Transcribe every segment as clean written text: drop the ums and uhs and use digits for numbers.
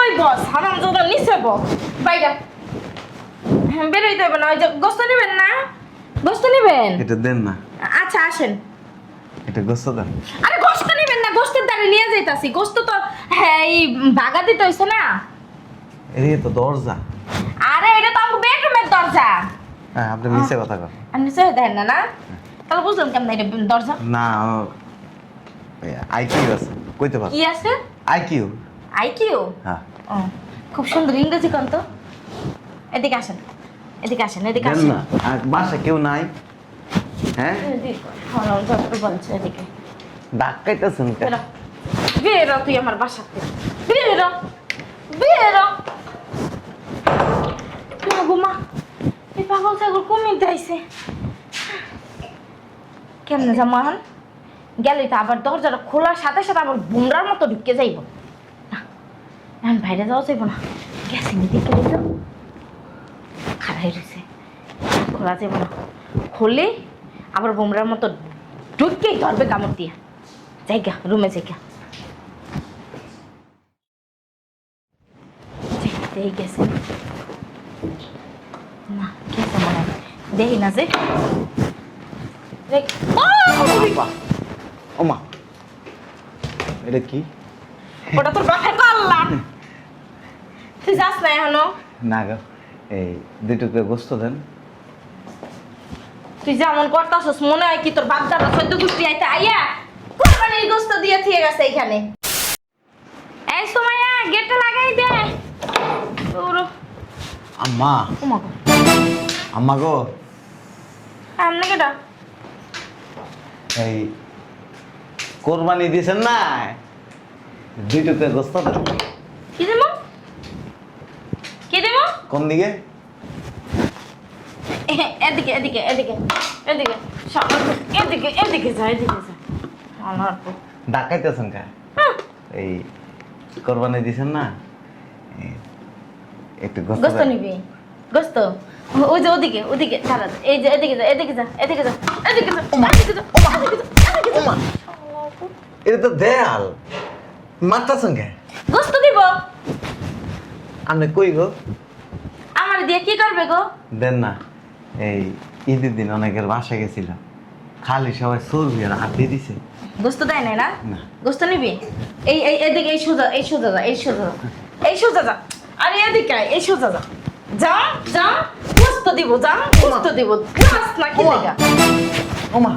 উপরেই বস, হারামজাদা নিচে বস। বাইরা। হ্যাঁ, বেরোইতে হবে না। ওই যে গোস্ত নেবেন না? গোস্ত নেবেন? এটা দেন না। আচ্ছা আসেন। এটা গোস্ত দেন। আরে গোস্ত নেবেন না? গোস্তের দাঁড়ে নিয়ে যাইতাছি। গোস্ত তো হ্যাঁ এই ভাগা দিতে হইছে না। এই তো দরজা। আরে এটা তো আমার বেডরুমের দরজা। হ্যাঁ, আপনি মিছে কথা কন। আপনি নিচে দেন না না? তাহলে বুঝলাম কেমন এটা দরজা? না, আইকিউ আছে, কইতে পারো। কি আছে? আইকিউ। আইকিউ? হ্যাঁ। ও খুব সুন্দর ইংরেজি কোন তো। এদিকে আসেন, এদিকে আসেন, এদিকে দেন আসেন। না, আর বাসায় কেউ নাই? হ্যাঁ, হারামজাদা বলছে এদিকে। ডাকাইতেছেন কেন? বেরো, বেরো তুই আমার বাসা থেকে। বেরো, বেরো। মা গো মা, এই পাগল ছাগল কমিয়ে দিয়েছে। কেমনে যাবো এখন? গেলেই তো আবার দরজাটা খোলার সাথে সাথে আবার বুমরার মতো ঢুকে যাইব। না, এখন বাইরে যাওয়া যাইব না। গেছি দিকে তো খারাই রয়েছে, খোলা যাইব না। খুলে আবার বুমরার মতো ঢুকেই ধরবে কামড় দিয়ে। জায়গা রুমে জায়গা এই গেছে না, গেছে মনে হয়। দেখি না যে ওমা, এটা কি? ওটা তোর বাপের পাল্লা। তুই যাস না এখনো? না গো, এই দুটুকু গোস্ত দেন। তুই যেমন করতাছস মনে হয় কি তোর বাপ দাদা সদ্য গুষ্টি আইতে আইয়া কোরবানির গোস্ত দিয়ে থিয়ে গেছে এখানে। এই সুমাইয়া গেটটা লাগাই দে। ওরো আম্মা, ওমা গো, আম্মা গো, আমনে কেডা? এই কোরবানি দিয়েছেন না, দুটুকু গোস্ত দেন। কি দেবো? কি দেবো? কোন দিকে? এদিকে এদিকে এদিকে এদিকে এদিকে এদিকে যা, এদিকে যা। আমার ডাকাইতেছেন কা? এই কোরবানি দিয়েছেন না, একটু গোস্ত গোস্ত দেন। নিবি? গোস্ত ওই যে ওদিকে ওদিকে দাঁড়া, এই যে এদিকে যা, এদিকে যা, এদিকে যা, এদিকে যা, এদিকে যা, এদিকে যা, এদিকে যা। এটা তো দেয়াল, মারতেছেন কে? গোস্ত দিব। আপনি কই গো? আমার দিয়ে কি করবে গো? দেন না, এই ঈদের দিন অনেকের বাসায় গেছিলাম, খালি সবাই চর্বি আর হাত দিয়ে দিছে। গোস্ত দেয় নাই না? না। গোস্ত নিবি? এই এই এদিকে, এই সোজা, এই সোজা যা, এই সোজা যা, এই সোজা যা। আরে এদিকে আয়, এই সোজা যা। যা যা, গোস্ত দিব, যা গোস্ত দিব। নাচ না কি লেগা? ওমা,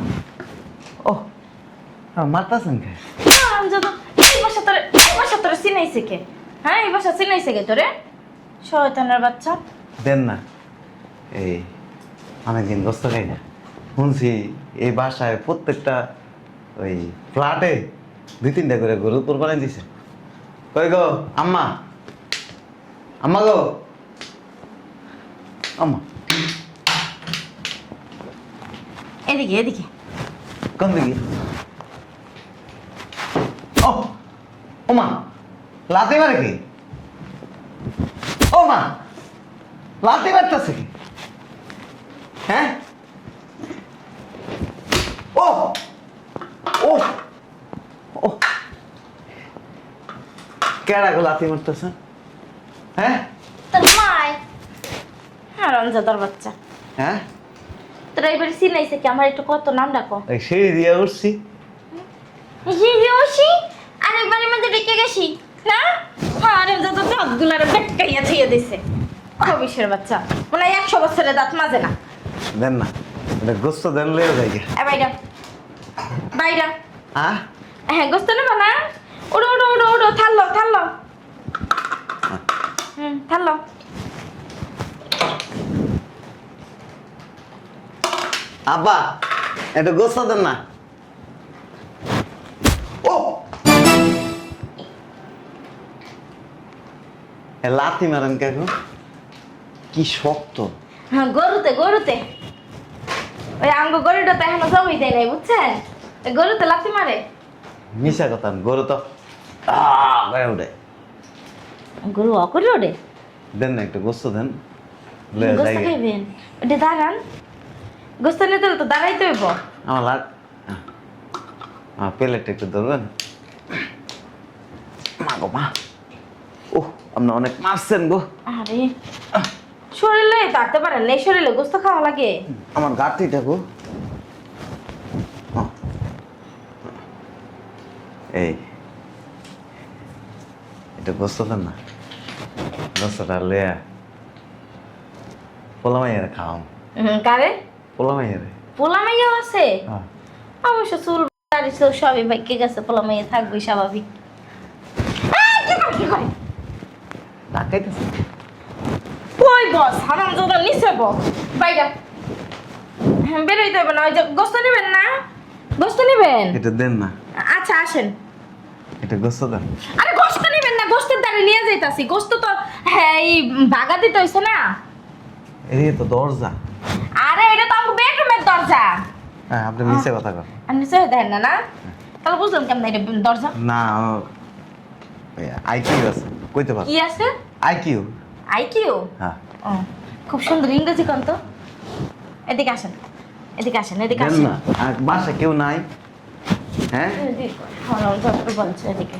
ও মারতেছেন কে? এই বাসা তোরে চিনাইছে কে? হ্যাঁ এই বাসা চিনাইছে কে তোরে? শয়তানের বাচ্চা। দেন না, এই অনেকদিন গোস্ত খাই না, শুনছি এই বাসায় প্রত্যেকটা ওই ফ্ল্যাটে 2-3টা করে গরু কোরবানি দিছে। কই গো আম্মা, আম্মা গো, আম্মা এদিকে এদিকে। কোন দিকে? ও ওমা, লাথি মারে কি? ও মা, লাথি মারতেছে কি? হ্যাঁ, ও ও ও, কেডা গো লাথি মারতেছে? হ্যাঁ তোর মায় হারামজাদার বাচ্চা। হ্যাঁ, তোরা এবারে চিনাইছে কি? আমার একটু কত নাম ডাকো। এই সিঁড়ি দিয়ে উঠছি। হিরোশি আরেকবারের মধ্যে ডেকে গেছি না? হারামজাদা দাঁতগুলারে বেটকাইয়া থইয়া দিছে। খবিশের বাচ্চা মনে হয় 100 বছরের দাঁত মাজে না। দেন না, এটা গোস্ত দেন লয়ে যাই গে। এ বাইরা বাইরা। হ্যাঁ, হ্যাঁ গোস্ত নেবা না? উড়ো উড়ো উড়ো উড়ো, থাললো থাললো। থাললো। আব্বা এটা গোস্ত দেন না। ও লাথি মারেন কেন? কি শক্ত। হ্যাঁ গরুতে গরুতে, ওই আঙ্গ গরুটা তো এখনো জমি দেয় নাই বুঝছেন? ওই গরুতে লাথি মারে। মিশা কথা, গরু তো গায়ে উঠে। গরু অকরে ওরে। দেন না একটু গোস্ত দেন, লয়ে গোস্ত যাই। খাইবেন? ওটা দাঁড়ান, গোস্ত নিতে হলে তো দাঁড়াইতে হইব। আমার লাগ, আমার প্লেট একটু ধরবেন? মা গো মা, ও আপনি অনেক মারছেন গো। আরে শরীরে থাকতে পারেন না, এই শরীরে গোস্ত খাওয়া লাগে। আমার গাঁটিটা গো। এই এটা গোস্ত দেন না, গোস্তটা লেয়া পোলা মাইয়ারে খাওয়াম। কারে? পোলা মাইয়ারে। পোলা মাইয়াও আছে? হ্যাঁ। অবশ্য চুল দাড়ি চুল সবই বাইকে গেছে, পোলা মাইয়া থাকবেই স্বাভাবিক। কি করে ডাকাইতেছে। কই বস হারামজাদা নিচে বস বাইরা। হ্যাঁ বেরোইতে হবে না। ওই যে গোস্ত নেবেন না? গোস্ত নেবেন? এটা দেন না। আচ্ছা আসেন। এটা গোস্ত দেন। আরে গোস্ত নেবেন না? গোস্তের দাঁড়ি নিয়ে যাইতাছি। গোস্ত তো হ্যাঁ এই ভাগা দিতে হইছে না। এই তো দরজা। আরে এটা তো আমার বেডরুমের দরজা। হ্যাঁ আপনি মিছে কথা কন। আপনি নিচে দেখেন না না? তাহলে বুঝলাম কেমন এটা দরজা। না আইকিউ আছে, কইতে পার। কি আছে? আইকিউ। আইকিউ? হ্যাঁ। ও খুব সুন্দর ইংরেজি কোন তো। এদিকে আসেন, এদিকে আসেন, এদিকে দেন আসেন। না, আর বাসা কেউ নাই? হ্যাঁ হারামজাদা বলছে এদিকে।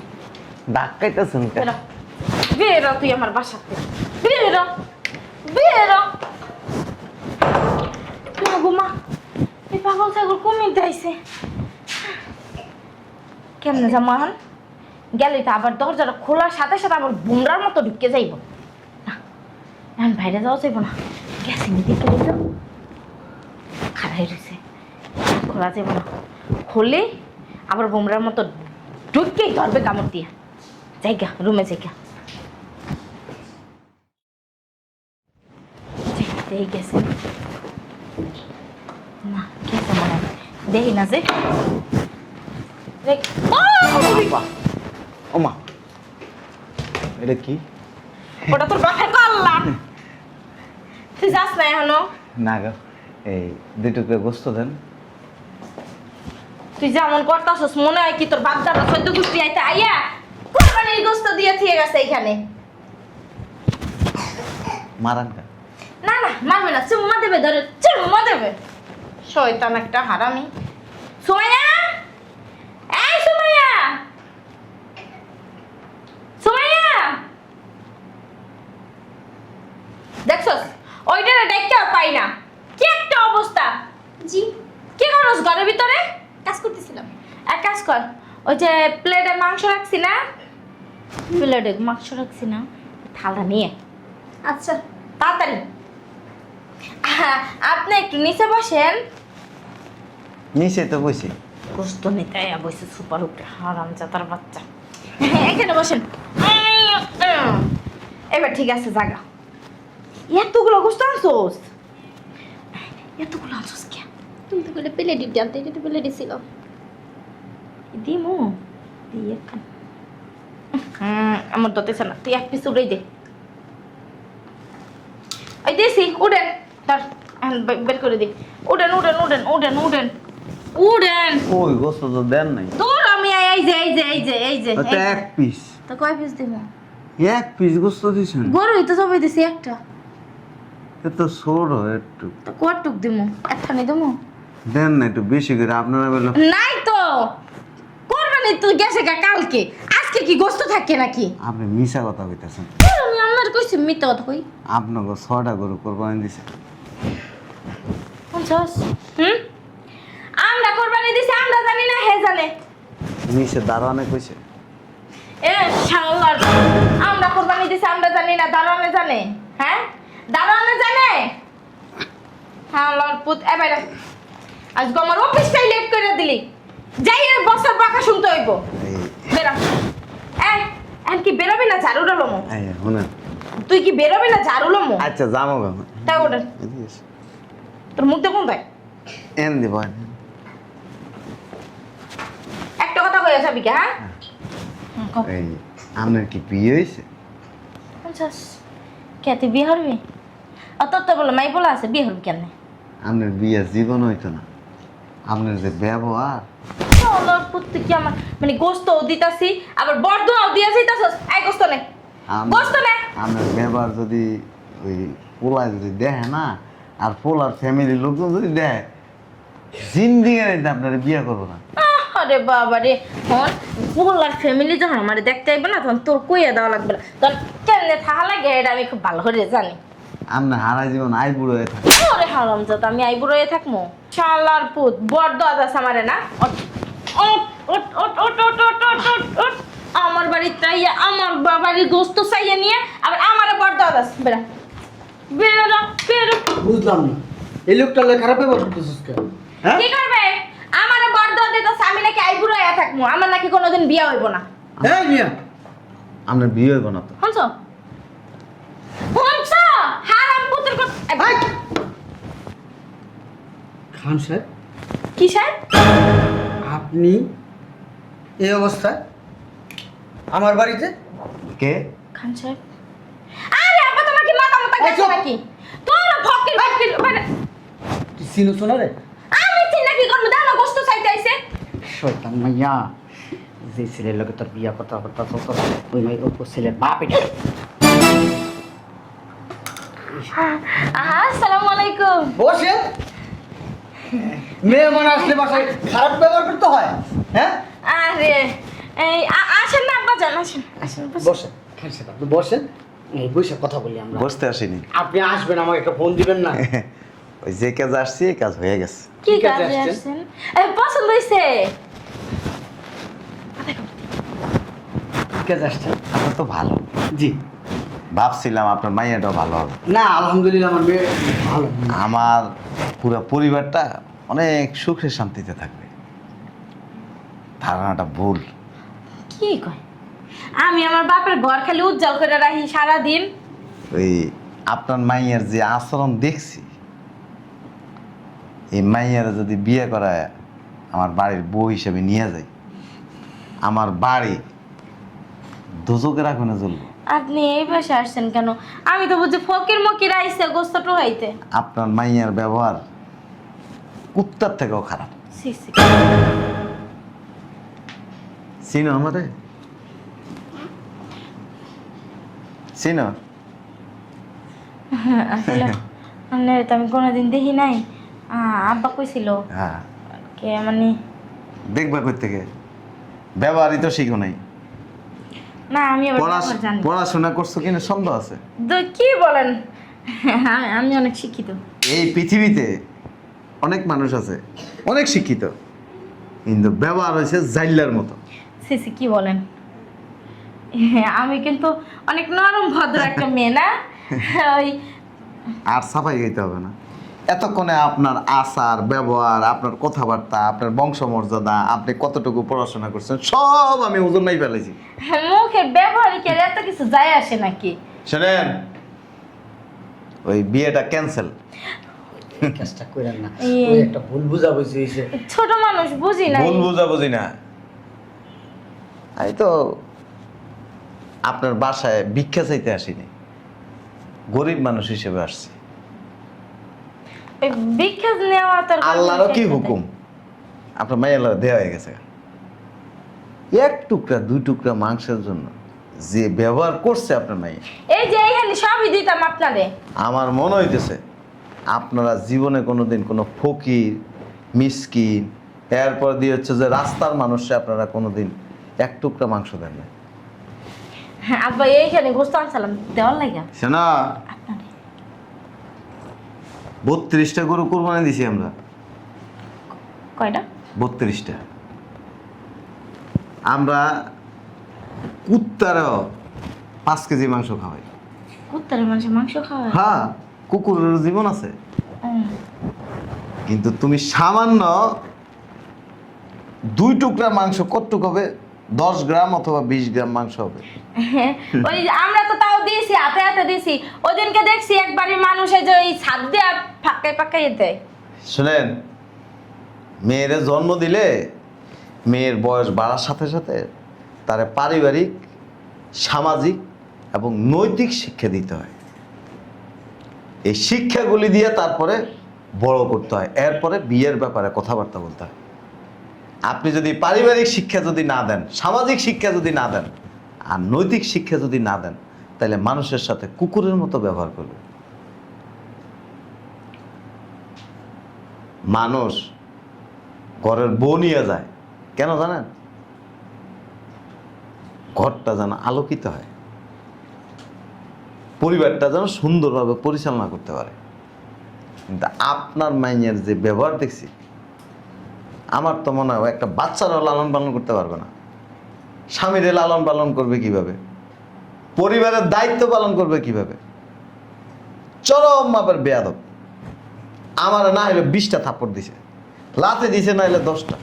ডাকাইতেছেন কেন? বেরো বেরো তুই আমার বাসাতে। বেরো বেরো। মা গো মা, এই পাগল ছাগল কুমির দাইছে। কেমনে যাবো এখন? গেলেই তো আবার দরজাটা খোলার সাথে সাথে আবার বুমরার মতো ঢুকে যাইব না। এখন বাইরে যাওয়া যাইব না। গেছে নিতে গেলে তো খারাই রয়েছে, খোলা যাইব না। খুলে আবার বুমরার মতো ঢুকেই ধরবে কামড় দিয়ে। জায়গা রুমে জায়গা এই গেছে না, গেছে মনে হয়। দেখি না যে ওমা এটা কি? ওটা তোর বাপের কল্লা। তুই যাস না এখনো? না গো, এই দুটুকু গোস্ত দেন। তুই যেমন করতাছস মনে হয় কি তোর বাপ দাদা সদ্য গুষ্টি আইতে আইয়া কোরবানির গোস্ত দিয়ে থিয়ে গেছে এখানে। মারান কা? না না মারবে না, চুম্মা দেবে, ধরে চুম্মা দেবে। শয়তান একটা হারামি। সুমাইয়া, এই সুমাইয়া, সুমাইয়া দেখছস ওইটা দেখতে পাই না। কি একটা অবস্থা। জি কি করছ ঘরের ভিতরে? কাজ করতেছিলাম। এক কাজ কর, ওই যে প্লেটে মাংস রাখছি না, প্লেটে মাংস রাখছি না, থালা নিয়ে। আচ্ছা তাড়াতাড়ি। আপনি একটু নিচে বসেন। নিচে তো বসি। গোস্ত নিতে বসে সুপার উপরে হারামজাদার বাচ্চা। এখানে বসেন। এবার ঠিক আছে জায়গা। এতগুলো গোস্ত আনছোস? এতগুলো আনছোস কে? তুমি তো করে প্লেটে জানতে, এটা তো প্লেটে ছিল। দিমু দিয়ে খান। আমার দতেছে না, তুই এক পিস উড়াই দে। এই দেছি উড়েন, ধর বের করে দি। উড়েন উড়েন উড়েন উড়েন উড়েন উড়েন। ওই গোস্ত তো দেন নাই। তোর আমি এই যে এই যে এই যে এই যে ওটা এক পিস। তো কয় পিস দিব? এক পিস গোস্ত দিছেন? গরুই তো সবাই দিছি একটা। এত ছোট একটু। তো কটুক দিমু? একটা নি দিমু? দেন না একটু বেশি করে, আপনারা বললো। নাই তো কোরবানি তো গেছে গা কালকে, আজকে কি গোস্ত থাকে নাকি? আপনি মিশা কথা কইতেছেন। আমি আমার কইছি মিথ্যা কথা কই? আপনাকে 6টা গরু কোরবানি দিছে। পঞ্চাশ। আমরা কোরবানি দিছি, আমরা জানি না হে জানে। নিচে দারোয়ানে কইছে। এ শালার, আমরা কোরবানি দিছি আমরা জানি না, দারোয়ানে জানে? হ্যাঁ দারোয়ানে জানে? শালার পুত এ বাইরে। আজকে আমার অফিসটাই লেট করে দিলি। যাই এর বছর বাঁকা শুনতে হইব। এই বেরা এখন কি বেরোবি না ঝাড়ু লমো? এই শুনেন। তুই কি বেরোবি না ঝাড়ু লমো? আচ্ছা যাবো গো। তাই ওটা তোর মুখ দেখুন তাই এন দিব। একটা কথা কয়ে যাবি কে? হ্যাঁ এই আপনার কি বিয়ে হয়েছে? পঞ্চাশ কে তুই বিয়ে হরবি? তোর তো বলো মাই বলা আছে, বিয়ে হরবি কেন? আপনার বিয়ে জীবন হইতো না। আপনার যে ব্যবহার। তুই কি আমার মানে গোস্ত দিতাছি আবার বরদোয়াও দিয়ে যাইতাছস? এই গোস্ত নে, গোস্ত নে। আপনার ব্যবহার যদি ওই পোলায় যদি দেখে না, আর পোলার ফ্যামিলির লোকজন যদি দেখে, জিন্দিগি আপনার বিয়ে করবো না। আরে বাবা রে, হন পুলার ফ্যামিলি যখন আমার দেখতে আইবে না তখন তোর কইয়া দেওয়া লাগবে না। তখন কেন কেমনে থাকা লাগে এটা আমি খুব ভালো করে জানি। আমরা হারা জীবন আই বুড়ো হয়ে থাকি। ওরে হারামজাদা, আমি আইবুড়ো হয়ে থাকবো? শালার পুত বড় দাদা আমারে না। ওঠ, ওঠ, ওঠ, ওঠ, ওঠ, ওঠ, ওঠ, ওঠ, ওঠ, ওঠ। আমার বাড়ির চাইয়া আমার বাড়ির গোস্ত চাইয়া নিয়ে আবার আমারে বড় দাদা বেড়া বেরো বেরো। বুঝলাম না, এই লোকটা খারাপ ব্যবহার করতেছিস কেন? হ্যাঁ, কি করবে? আমারে বড় দাদা দিতেছে, আমি নাকি আইবুড়ো হয়ে থাকবো? আমার নাকি কোনোদিন বিয়ে হইব না। এই মিয়া, আমরা বিয়ে হইব না তো। শুনছো শুনছো? হারাম পুত্র এই! খান সাহেব, কি সাহেব? আপনি এই অবস্থায় আমার বাড়িতে? কে? খান সাহেব? আরে আব্বা, তোমার কি মাথা মাথা গেছে নাকি? তোমরা ফকির ফকির মানে তুই চিনো শোনা রে? আমি চিন্তা কি করবো? দাও না, গোস্ত চাইতে আইছে। শয়তান মাইয়া, যে ছেলের লোকে তোর বিয়া কথা চলতো ওই মাই ওই ছেলের বাপ এটা। আসসালামু আলাইকুম। বসে মেয়ে মনে আসলে বাসায় খারাপ ব্যবহার করতে হয়? হ্যাঁ, আরে এই আসেন না আব্বা, জান আসেন আসেন বসেন। বসেন খান সাহেব, আপনি বসেন, এই বসে কথা বলি আমরা। বসতে আসিনি। আপনি আসবেন, আমাকে একটা ফোন দিবেন না? ওই যে কাজ আসছি এই কাজ হয়ে গেছে। কি কি কাজে কাজে আসছেন? আসছেন? পছন্দ হইছে? ঠিক আছে, আসছেন? আপনার তো ভালো। জি ভাবছিলাম আপনার মাইয়াটাও ভালো হবে। না, আলহামদুলিল্লাহ আমার মেয়ে ভালো। আমার পুরো পরিবারটা অনেক সুখে শান্তিতে থাকবে। ধারণাটা ভুল। কি কয়? আমি আমার বাপের ঘর খালি উজ্জ্বল করে রাখি সারা দিন। ওই আপনার মাইয়ার যে আচরণ দেখছি, এই মাইয়ার যদি বিয়ে করায় আমার বাড়ির বউ হিসেবে নিয়ে যাই, আমার বাড়ি দোজকের আগুনে জ্বলবো। আপনি এই পাশে আসছেন কেন? আমি তো বুঝি ফকির মকির আইছে গোস্ত টোহাইতে। আপনার মাইয়ার ব্যবহার কুত্তার থেকেও খারাপ। সি সি। চিনো আমারে? চিনো? আসলে আপনার তো আমি কোনোদিন দেখি নাই। আব্বা কইছিল হ্যাঁ, কে মানে দেখবা কই থেকে? ব্যবহারই তো শিখো নাই। না, আমি আবার ব্যাপার জানি। পড়াশোনা করছো কিনা সন্দেহ আছে। তো কি বলেন? আমি অনেক শিক্ষিত। এই পৃথিবীতে অনেক মানুষ আছে অনেক শিক্ষিত, কিন্তু ব্যবহার হয়েছে জাইল্লার মতো। সি সি, কি বলেন? আমি কিন্তু অনেক নরম ভদ্র একটা মেয়ে না? ওই আর সাফাই গাইতে হবে না। এতক্ষণে আপনার আচার ব্যবহার, আপনার কথাবার্তা, আপনার বংশমর্যাদা, আপনি কতটুকু পড়াশোনা করছেন সব আমি ওজন নাই ফেলেছি। মুখের ব্যবহারিকের এত কিছু যায় আসে নাকি? শোনেন, ওই বিয়েটা ক্যান্সেল। এই কাজটা করেন না, এই- ওই একটা ভুল বুঝাবুঝি হয়েছে। ছোট মানুষ বুঝি না। ভুল বুঝাবুঝি না। আমি তো আপনার বাসায় ভিক্ষা চাইতে আসিনি, গরিব মানুষ হিসেবে আসছি। ভিক্ষা নেওয়া তো আর আল্লাহরও কি কোনো হুকুম, আপনার মায়ের দেওয়া হয়ে গেছে। এক টুকরা দুই টুকরা মাংসের জন্য যে ব্যবহার করছে আপনার মাইয়া, এই যে এইখানে সবই দিতাম আপনারে। আমার মনে হইতেছে আপনারা জীবনে কোনোদিন কোনো ফকির মিসকিন এরপর দিয়ে হচ্ছে যে রাস্তার মানুষে আপনারা কোনোদিন এক টুকরা মাংস দেন না। আব্বা এইখানে গোস্ত আনছিলাম দেওয়ার লাগা শোনা, আপনারে। 32টা গরু কোরবানি দিছি আমরা। কয়টা? 32টা। আমরা কুত্তারও 5 কেজি মাংস খাওয়াই। কুত্তারে মানুষের মাংস খাওয়া? হ্যাঁ, কুকুরের জীবন আছে। হুম। কিন্তু তুমি সামান্য 2 টুকরা মাংস কতটুক হবে? 10 গ্রাম অথবা 20 গ্রাম মাংস হবে। ওই যে আমরা তো তাও দিয়েছি, হাতে হাতে দিয়েছি। ওই দিনকে দেখছি একবারই মানুষে যে ওই ছাদ দিয়ে ফাঁকাই ফাঁকাই দেয়। শুনেন, মেয়েরে জন্ম দিলে মেয়ের বয়স বাড়ার সাথে সাথে তার পারিবারিক, সামাজিক এবং নৈতিক শিক্ষা দিতে হয়। এই শিক্ষাগুলি দিয়ে তারপরে বড় করতে হয়, এরপরে বিয়ের ব্যাপারে কথাবার্তা বলতে হয়। আপনি যদি পারিবারিক শিক্ষা যদি না দেন, সামাজিক শিক্ষা যদি না দেন, আর নৈতিক শিক্ষা যদি না দেন, তাহলে মানুষের সাথে কুকুরের মতো ব্যবহার করবে। মানুষ ঘরের বউ নিয়ে যায় কেন জানেন? ঘরটা যেন আলোকিত হয়। পরিবারটা যেন সুন্দরভাবে পরিচালনা করতে পারে। কিন্তু আপনার মাইয়ের যে ব্যবহার দেখছি, আমার তো মনে হয় একটা বাচ্চারাও লালন পালন করতে পারবে না। স্বামীরে লালন পালন করবে কিভাবে, পরিবারের দায়িত্ব পালন করবে কিভাবে? চরম মাপের বেয়াদব। আমার না হলে 20টা থাপ্পড় দিছে, লাতে দিছে না হলে 10টা।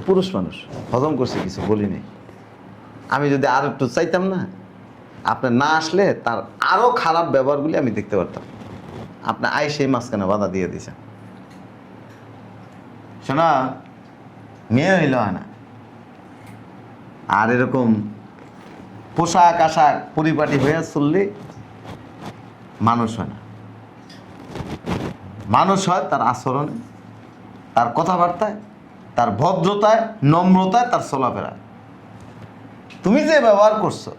পুরুষ মানুষ হজম করছে, কিছু বলি নেই। আমি যদি আর একটু চাইতাম না, আপনি না আসলে তার আরো খারাপ ব্যবহারগুলি আমি দেখতে পারতাম। আপনি সেই মাঝখানে বাধা দিয়ে দিয়েছেন। শোনা, মেয়ে হইল হয় না, আর এরকম পোশাক আশাক পরিপাটি হয়ে চললে মানুষ হয় না। মানুষ হয় তার আচরণে, তার কথাবার্তায়, তার ভদ্রতায়, নম্রতায়, তার চলাফেরায়। তুমি যে ব্যবহার করছো,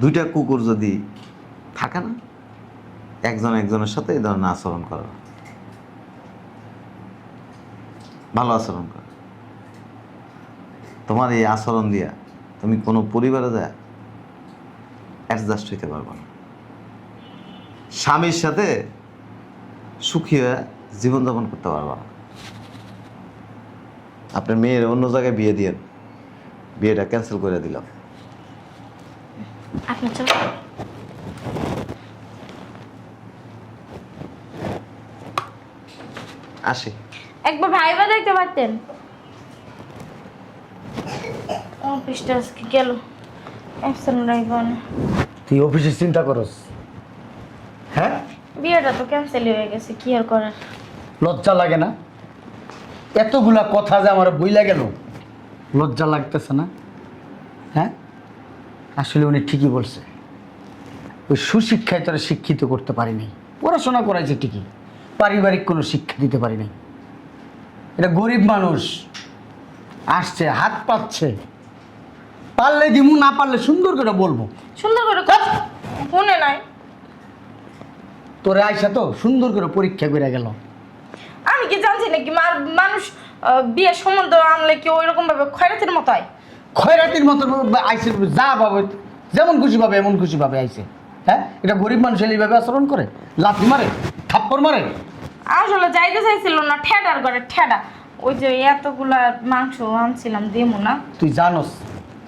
দুইটা কুকুর যদি থাকে না, একজন একজনের সাথে এই ধরনের আচরণ করে না, ভালো আচরণ করে। তোমার এই আচরণ দিয়া তুমি কোনো পরিবারে যায় অ্যাডজাস্ট হইতে পারবে না। স্বামীর সাথে সুখী হয়ে জীবনযাপন করতে পারবে না। আপনার মেয়ের অন্য জায়গায় বিয়ে দিয়েন, বিয়েটা ক্যান্সেল করে দিলাম। আপনি চল। আসি। একবার ভাইবা দেখতে পারতেন। অফিসটা আজকে গেল, অ্যাবসেন্ট রাখবেন। তুই অফিসে চিন্তা করস? হ্যাঁ, বিয়েটা তো ক্যান্সেলই হয়ে গেছে, কি আর করার। লজ্জা লাগে না? এতগুলা কথা যে আমার বইলা গেল, লজ্জা লাগতেছে না? হ্যাঁ, আসলে উনি ঠিকই বলছে। ওই সুশিক্ষায় তারা শিক্ষিত করতে পারিনি, পড়াশোনা করাইছে ঠিকই, পারিবারিক কোনো শিক্ষা দিতে পারি নাই। এটা গরিব মানুষ, আসছে হাত পাচ্ছে, পারলে দিমু, না পারলে সুন্দর করে বলবো। সুন্দর করে কথা ফোনে নাই। তোরে আইসা তো সুন্দর করে পরীক্ষা করে গেল। আমি কি জানছি নাকি মানুষ বিয়ের সম্বন্ধ আনলে কি ওই রকম ভাবে খয়রাতের মতো হয়? খয়রাতির মতো আইসে, যা পাবে যেমন খুশি পাবে এমন খুশি পাবে আইসে। হ্যাঁ, এটা গরিব মানুষ এইভাবে আচরণ করে, লাথি মারে, থাপ্পড় মারে। আসলে যাইতে চাইছিল না, ঠেডার করে ঠেডা। ওই যে এতগুলা মাংস আনছিলাম দেবো না। তুই জানোস,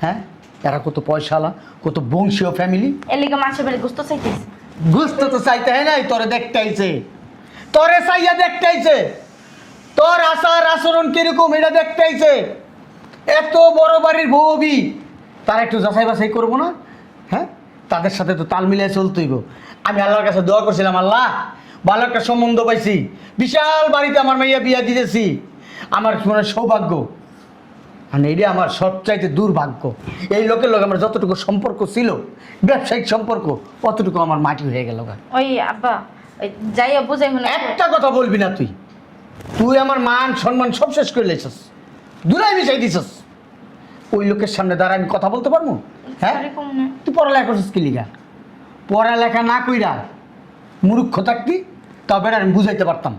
হ্যাঁ, এরা কত পয়সাওয়ালা, কত বংশীয় ফ্যামিলি। এলিকে মাছের বাড়ি গোস্ত চাইতেছে। বুঝতে তো চাইতে হয় নাই, তোরে দেখতে আইছে, তোরে চাইয়া দেখতে আইছে, তোর আচার আচরণ কিরকম এটা দেখতে আইছে। এত বড় বাড়ির বউবি, তার একটু যাচাই বাছাই করবো না? হ্যাঁ, তাদের সাথে তো তাল মিলিয়ে চলতেইব। আমি আল্লাহর কাছে দোয়া করছিলাম, আল্লাহ ভালো একটা সম্বন্ধ পাইছি, বিশাল বাড়িতে আমার মাইয়া বিয়া দিতেছি, আমার মনে সৌভাগ্য। আর এইটা আমার সবচাইতে দুর্ভাগ্য। এই লোকের লোক আমার যতটুকু সম্পর্ক ছিল, ব্যবসায়িক সম্পর্ক, অতটুকু আমার মাটি হয়ে গেল। ওই আব্বা, ওই যাইয়া বুঝাই মনে একটা কথা বলবি না তুই। তুই আমার মান সম্মান সব শেষ করে লেছিস, দূরাই মিশাই দিছিস। ওই লোকের সামনে দাঁড়া আমি কথা বলতে পারবো? হ্যাঁ, তুই পড়ালেখা করছিস কি লিগা? পড়ালেখা না কইরা মূর্খ থাকতি, তবে আমি বুঝাইতে পারতাম।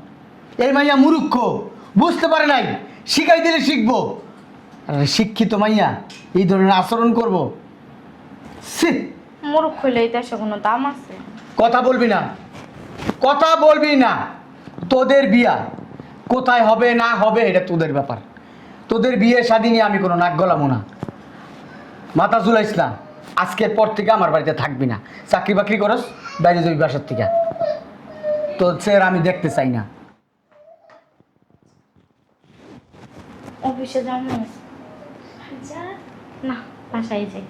এই মাইয়া মূর্খ, বুঝতে পারে নাই, শিখাই দিলে শিখবো। আর শিক্ষিত মাইয়া এই ধরনের আচরণ করবো? মুরুখ হইলে দেশে কোনো দাম আছে? কথা বলবি না, কথা বলবি না। তোদের বিয়া কোথায় হবে না হবে এটা তোদের ব্যাপার। তোদের বিয়ে শাদী নিয়ে আমি কোনো নাক গলামো না। মাথা ঝুলাইস না, আজকের পর থেকে আমার বাড়িতে থাকবি না। চাকরি বাকরি করস, বাইরে যাবি বাসার থেকে। তোর চেহারা আমি দেখতে চাই না। অফিসে যাবো না, বাসায় যাই।